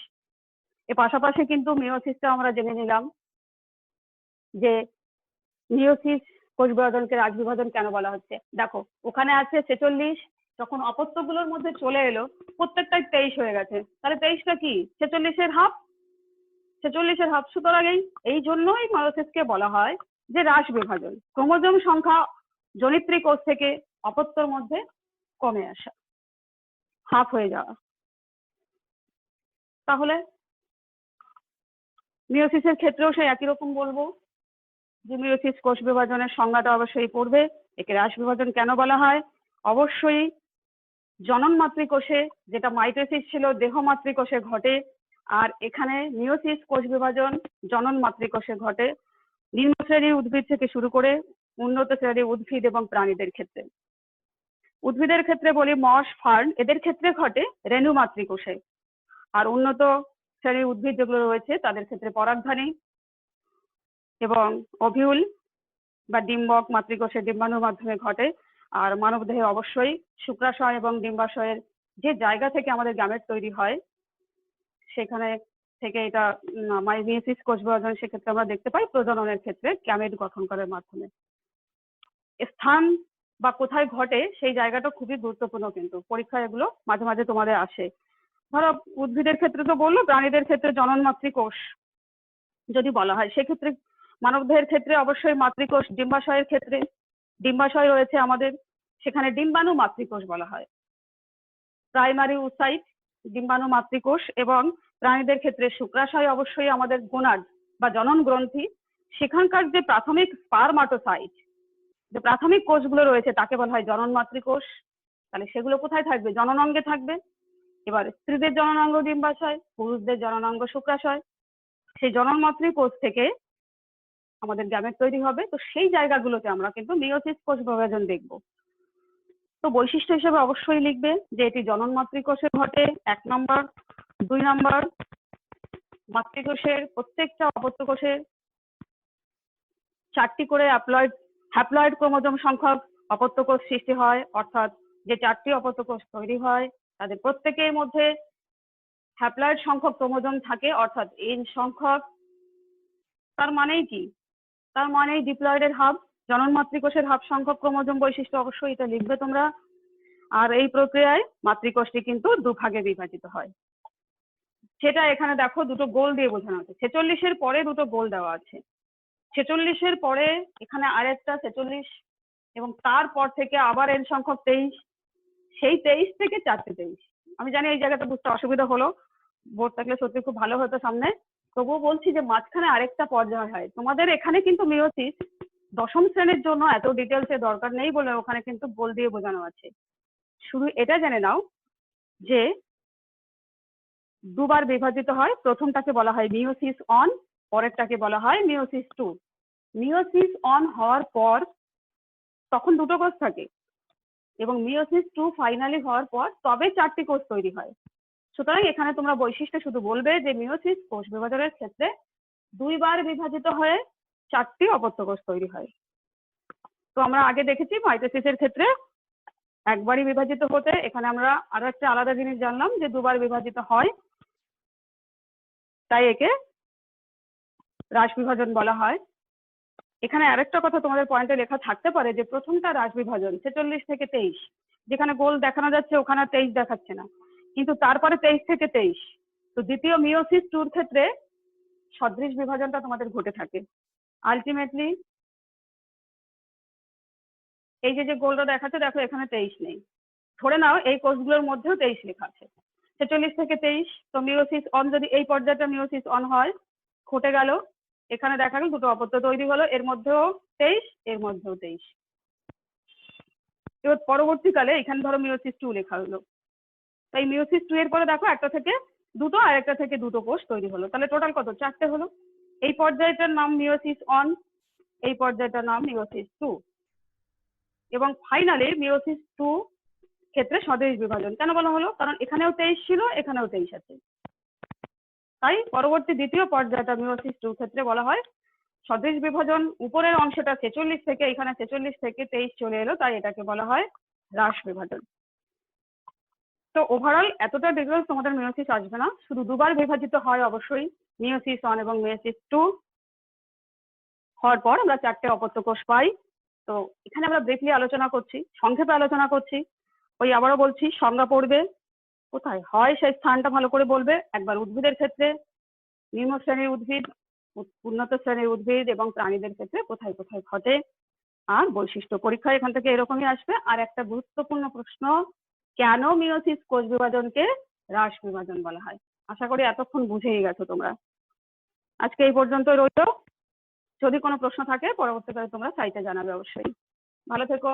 এর পাশাপাশি কিন্তু মিওসিসটা আমরা জেনে নিলাম যে মিওসিস কোষ বিভাজনকে রাজ বিভাজন কেন বলা হচ্ছে। দেখো ওখানে আছে 46, যখন অপত্যগুলোর মধ্যে চলে এলো প্রত্যেকটাই 23 হয়ে গেছে, তাহলে 23টা কি 46-এর হাফ, 46-এর হাফ। সুতরাং এই জন্যই মিওসিসকে বলা হয় যে হ্রাস বিভাজন, ক্রোমোজোম সংখ্যা জনিত্রী কোষ থেকে অপত্যর মধ্যে কমে আসা, হাফ হয়ে যাওয়া। তাহলে মিওসিসের ক্ষেত্রেও সেই একই রকম বলবো যে মিওসিস কোষ বিভাজনের সংজ্ঞাটা অবশ্যই পড়বে। একে হ্রাস বিভাজন কেন বলা হয়? অবশ্যই জনন মাতৃকোষে, যেটা মাইটোসিস ছিল দেহ মাতৃকোষে ঘটে, আর এখানে মিওসিস কোষ বিভাজন জনন মাতৃকোষে ঘটে, নিম্ন শ্রেণীর উদ্ভিদ থেকে শুরু করে উন্নত শ্রেণীর উদ্ভিদ এবং প্রাণীদের ক্ষেত্রে। উদ্ভিদের ক্ষেত্রে বলি মস, ফার্ন, এদের ক্ষেত্রে ঘটে রেণু মাতৃকোষে, আর উন্নত শ্রেণীর উদ্ভিদ যেগুলো রয়েছে তাদের ক্ষেত্রে পরাগধানী এবং ওভিউল বা ডিম্বক মাতৃকোষে ডিম্বাণুর মাধ্যমে ঘটে। আর মানব দেহে অবশ্যই শুক্রাশয় এবং ডিম্বাশয়ের যে জায়গা থেকে আমাদের গ্যামেট তৈরি হয় সেখানে থেকে এটা মিওসিস কোষ বিভাজন সেক্ষেত্রে আমরা দেখতে পাই প্রজননের ক্ষেত্রে গ্যামেট গঠন করার মাধ্যমে। স্থান বা কোথায় ঘটে সেই জায়গাটা খুবই গুরুত্বপূর্ণ, কিন্তু পরীক্ষায় এগুলো মাঝে মাঝে তোমাদের আসে। ধরো উদ্ভিদের ক্ষেত্রে তো বললো, প্রাণীদের ক্ষেত্রে জনন মাতৃকোষ যদি বলা হয় সেক্ষেত্রে মানবদেহের ক্ষেত্রে অবশ্যই মাতৃকোষ, ডিম্বাশয়ের ক্ষেত্রে ডিম্বাশয় রয়েছে আমাদের, সেখানে ডিম্বাণু মাতৃকোষ বলা হয়, প্রাইমারি উসাইট ডিম্বাণু মাতৃকোষ। এবং প্রাণীদের ক্ষেত্রে শুক্রাশয় অবশ্যই আমাদের গোনাড বা জনন গ্রন্থি, সেখানকার যে প্রাথমিক স্পারমাটোসাইট, যে প্রাথমিক কোষগুলো রয়েছে তাকে বলা হয় জনন মাতৃকোষ। তাহলে সেগুলো কোথায় থাকবে? জননাঙ্গে থাকবে। এবার স্ত্রীদের জননাঙ্গ ডিম্বাশয়, পুরুষদের জননাঙ্গ শুক্রাশয়। সেই জনন মাতৃকোষ থেকে আমাদের গ্যামেট তৈরি হবে। তো সেই জায়গাগুলোতে আমরা কিন্তু মিওসিস কোষ বিভাজন দেখব। তো বৈশিষ্ট্য হিসেবে অবশ্যই লিখবে যে এটি জনন মাতৃকোষে ঘটে 1 নম্বর। 2 নম্বর, মাতৃকোষের প্রত্যেকটা অপত্য কোষে 4টি করে হ্যাপ্লয়েড ক্রোমোজোম সংখ্যক অপত্য কোষ সৃষ্টি হয়, অর্থাৎ যে 4টি অপত্য কোষ তৈরি হয় তাদের প্রত্যেকের মধ্যে হ্যাপ্লয়েড সংখ্যক ক্রোমোজোম থাকে, অর্থাৎ n সংখ্যক। তার মানেই কি? তার মানেই ডিপ্লয়েডের হাফ, জনন মাতৃকোষের হাফ সংখ্যক ক্রোমোজোম বৈশিষ্ট্য অবশ্যই এটা লিখবে তোমরা। আর এই প্রক্রিয়ায় মাতৃকোষটি কিন্তু দুভাগে বিভাজিত হয়। সেটা এখানে দেখো দুটো গোল দিয়ে বোঝানো আছে। 46-এর পরে দুটো গোল দেওয়া আছে। 46-এর পরে এখানে আরেকটা 46 এবং তারপর থেকে আবার এন সংখ্যক 23, সেই 23 থেকে 4টে 23। আমি জানি এই জায়গাটা বুঝতে অসুবিধা হলো, বোর্ড থাকলে সত্যি খুব ভালো হতো সামনে। তবুও বলছি যে মাঝখানে আরেকটা পর্যায় হয়। তোমাদের এখানে কিন্তু মিওসিস 10ম শ্রেণীর জন্য এত ডিটেলসে দরকার নেই বলে ওখানে কিন্তু গোল দিয়ে বোঝানো আছে। শুধু এটা জেনে নাও যে দুবার বিভাজিত হয়। প্রথমটাকে বলা হয় মিওসিস অন, পরেরটাকে বলা হয় মিওসিস 2। মিওসিস অন হওয়ার পর তখন দুটো কোষ থাকে এবং মিওসিস 2 ফাইনালি হওয়ার পর তবে 4টি কোষ তৈরি হয়। সুতরাং এখানে তোমরা বৈশিষ্ট্য শুধু বলবে যে মিওসিস কোষ বিভাজনের ক্ষেত্রে 2বার বিভাজিত হয়ে 4টি অপত্য কোষ তৈরি হয়। তো আমরা আগে দেখেছি মাইটোসিসের ক্ষেত্রে একবারই বিভাজিত হতে, এখানে আমরা আরো একটা আলাদা জিনিস জানলাম যে 2বার বিভাজিত হয়, তাই একে হ্রাস বিভাজন বলা হয়। এখানে আরেকটা কথা তোমাদের পয়েন্টে লেখা থাকতে পারে যে প্রথমটা হ্রাস বিভাজন 46 থেকে 23, যেখানে গোল দেখানো যাচ্ছে ওখানে 23 দেখাচ্ছে না, কিন্তু তারপরে 23 থেকে 23। তো দ্বিতীয় মিওসিস 2-র ক্ষেত্রে সদৃশ বিভাজনটা তোমাদের ঘটে থাকে। আলটিমেটলি এই যে গোলটা দেখাচ্ছে দেখো এখানে 23 নেই, ধরে নাও এই কোষগুলোর মধ্যেও 23 লেখা আছে। 46 থেকে 23, তো মিওসিস অন যদি এই পর্যায়টা মিওসিস অন হয়, ঘটে গেল এখানে দেখা গেল দুটো অপত্য তৈরি হলো, এর মধ্যেও 23, এর মধ্যেও 23। এবার পরবর্তীকালে এখানে ধরো মিওসিস 2 লেখা হলো, তাই মিওসিস 2 এর পরে দেখো একটা থেকে দুটো আর একটা থেকে দুটো কোষ তৈরি হলো, তাহলে টোটাল কত? 4টে হলো। এই পর্যায়টার নাম মিওসিস অন, এই পর্যায়টার নাম মিওসিস 2। এবং ফাইনালি মিওসিস 2 ক্ষেত্রে সদৃশ বিভাজন কেন বলা হলো? কারণ এখানেও 23 ছিল, এখানেও 23 আছে, তাই পরবর্তী দ্বিতীয় পর্যায়টা মিওসিস 2 ক্ষেত্রে বলা হয় সদৃশ বিভাজন। উপরের অংশটা 46 থেকে এখানে 46 থেকে 23 চলে এলো, তাই এটাকে বলা হয় হ্রাস বিভাজন। তো ওভারঅল এতটা ডিটেলস তোমাদের মিওসিস আসবে না, শুধু 2বার বিভাজিত হয় অবশ্যই, মিওসিস 1 এবং মিওসিস 2 হওয়ার পর আমরা 4টে অপত্য কোষ পাই। তো এখানে আমরা ব্রিফলি আলোচনা করছি, সংক্ষেপে আলোচনা করছি। ওই আবারও বলছি, সংজ্ঞা পড়বে কোথায় হয় সেই স্থানটা ভালো করে বলবে। একবার উদ্ভিদের ক্ষেত্রে নিম্ন শ্রেণীর উদ্ভিদ, উন্নত শ্রেণীর উদ্ভিদ এবং প্রাণীদের ক্ষেত্রে কোথায় কোথায় ঘটে, আর বৈশিষ্ট্য পরীক্ষা এখান থেকে এরকমই আসবে। আর একটা গুরুত্বপূর্ণ প্রশ্ন, কেন মিওসিস কোষ বিভাজনকে হ্রাস বিভাজন বলা হয়? আশা করি এতক্ষণ বুঝেই গেছো তোমরা। আজকে এই পর্যন্ত রইল। যদি কোনো প্রশ্ন থাকে পরবর্তীকালে তোমরা সাইটে জানাবে অবশ্যই। ভালো থেকো।